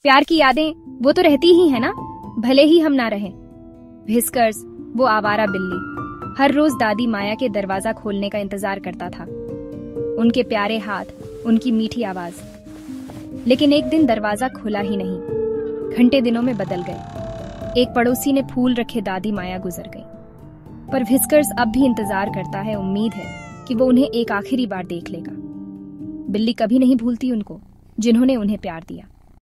प्यार की यादें वो तो रहती ही है ना, भले ही हम ना रहें। व्हिस्कर्स, वो आवारा बिल्ली, हर रोज दादी माया के दरवाजा खोलने का इंतजार करता था। उनके प्यारे हाथ, उनकी मीठी आवाज। लेकिन एक दिन दरवाजा खुला ही नहीं। घंटे दिनों में बदल गए। एक पड़ोसी ने फूल रखे दादी माया गुजर गई। पर व्हिस्कर्स अब भी इंतजार करता है, उम्मीद है कि वो उन्हें एक आखिरी बार देख लेगा। बिल्ली कभी नहीं भूलती उनको जिन्होंने उन्हें प्यार दिया।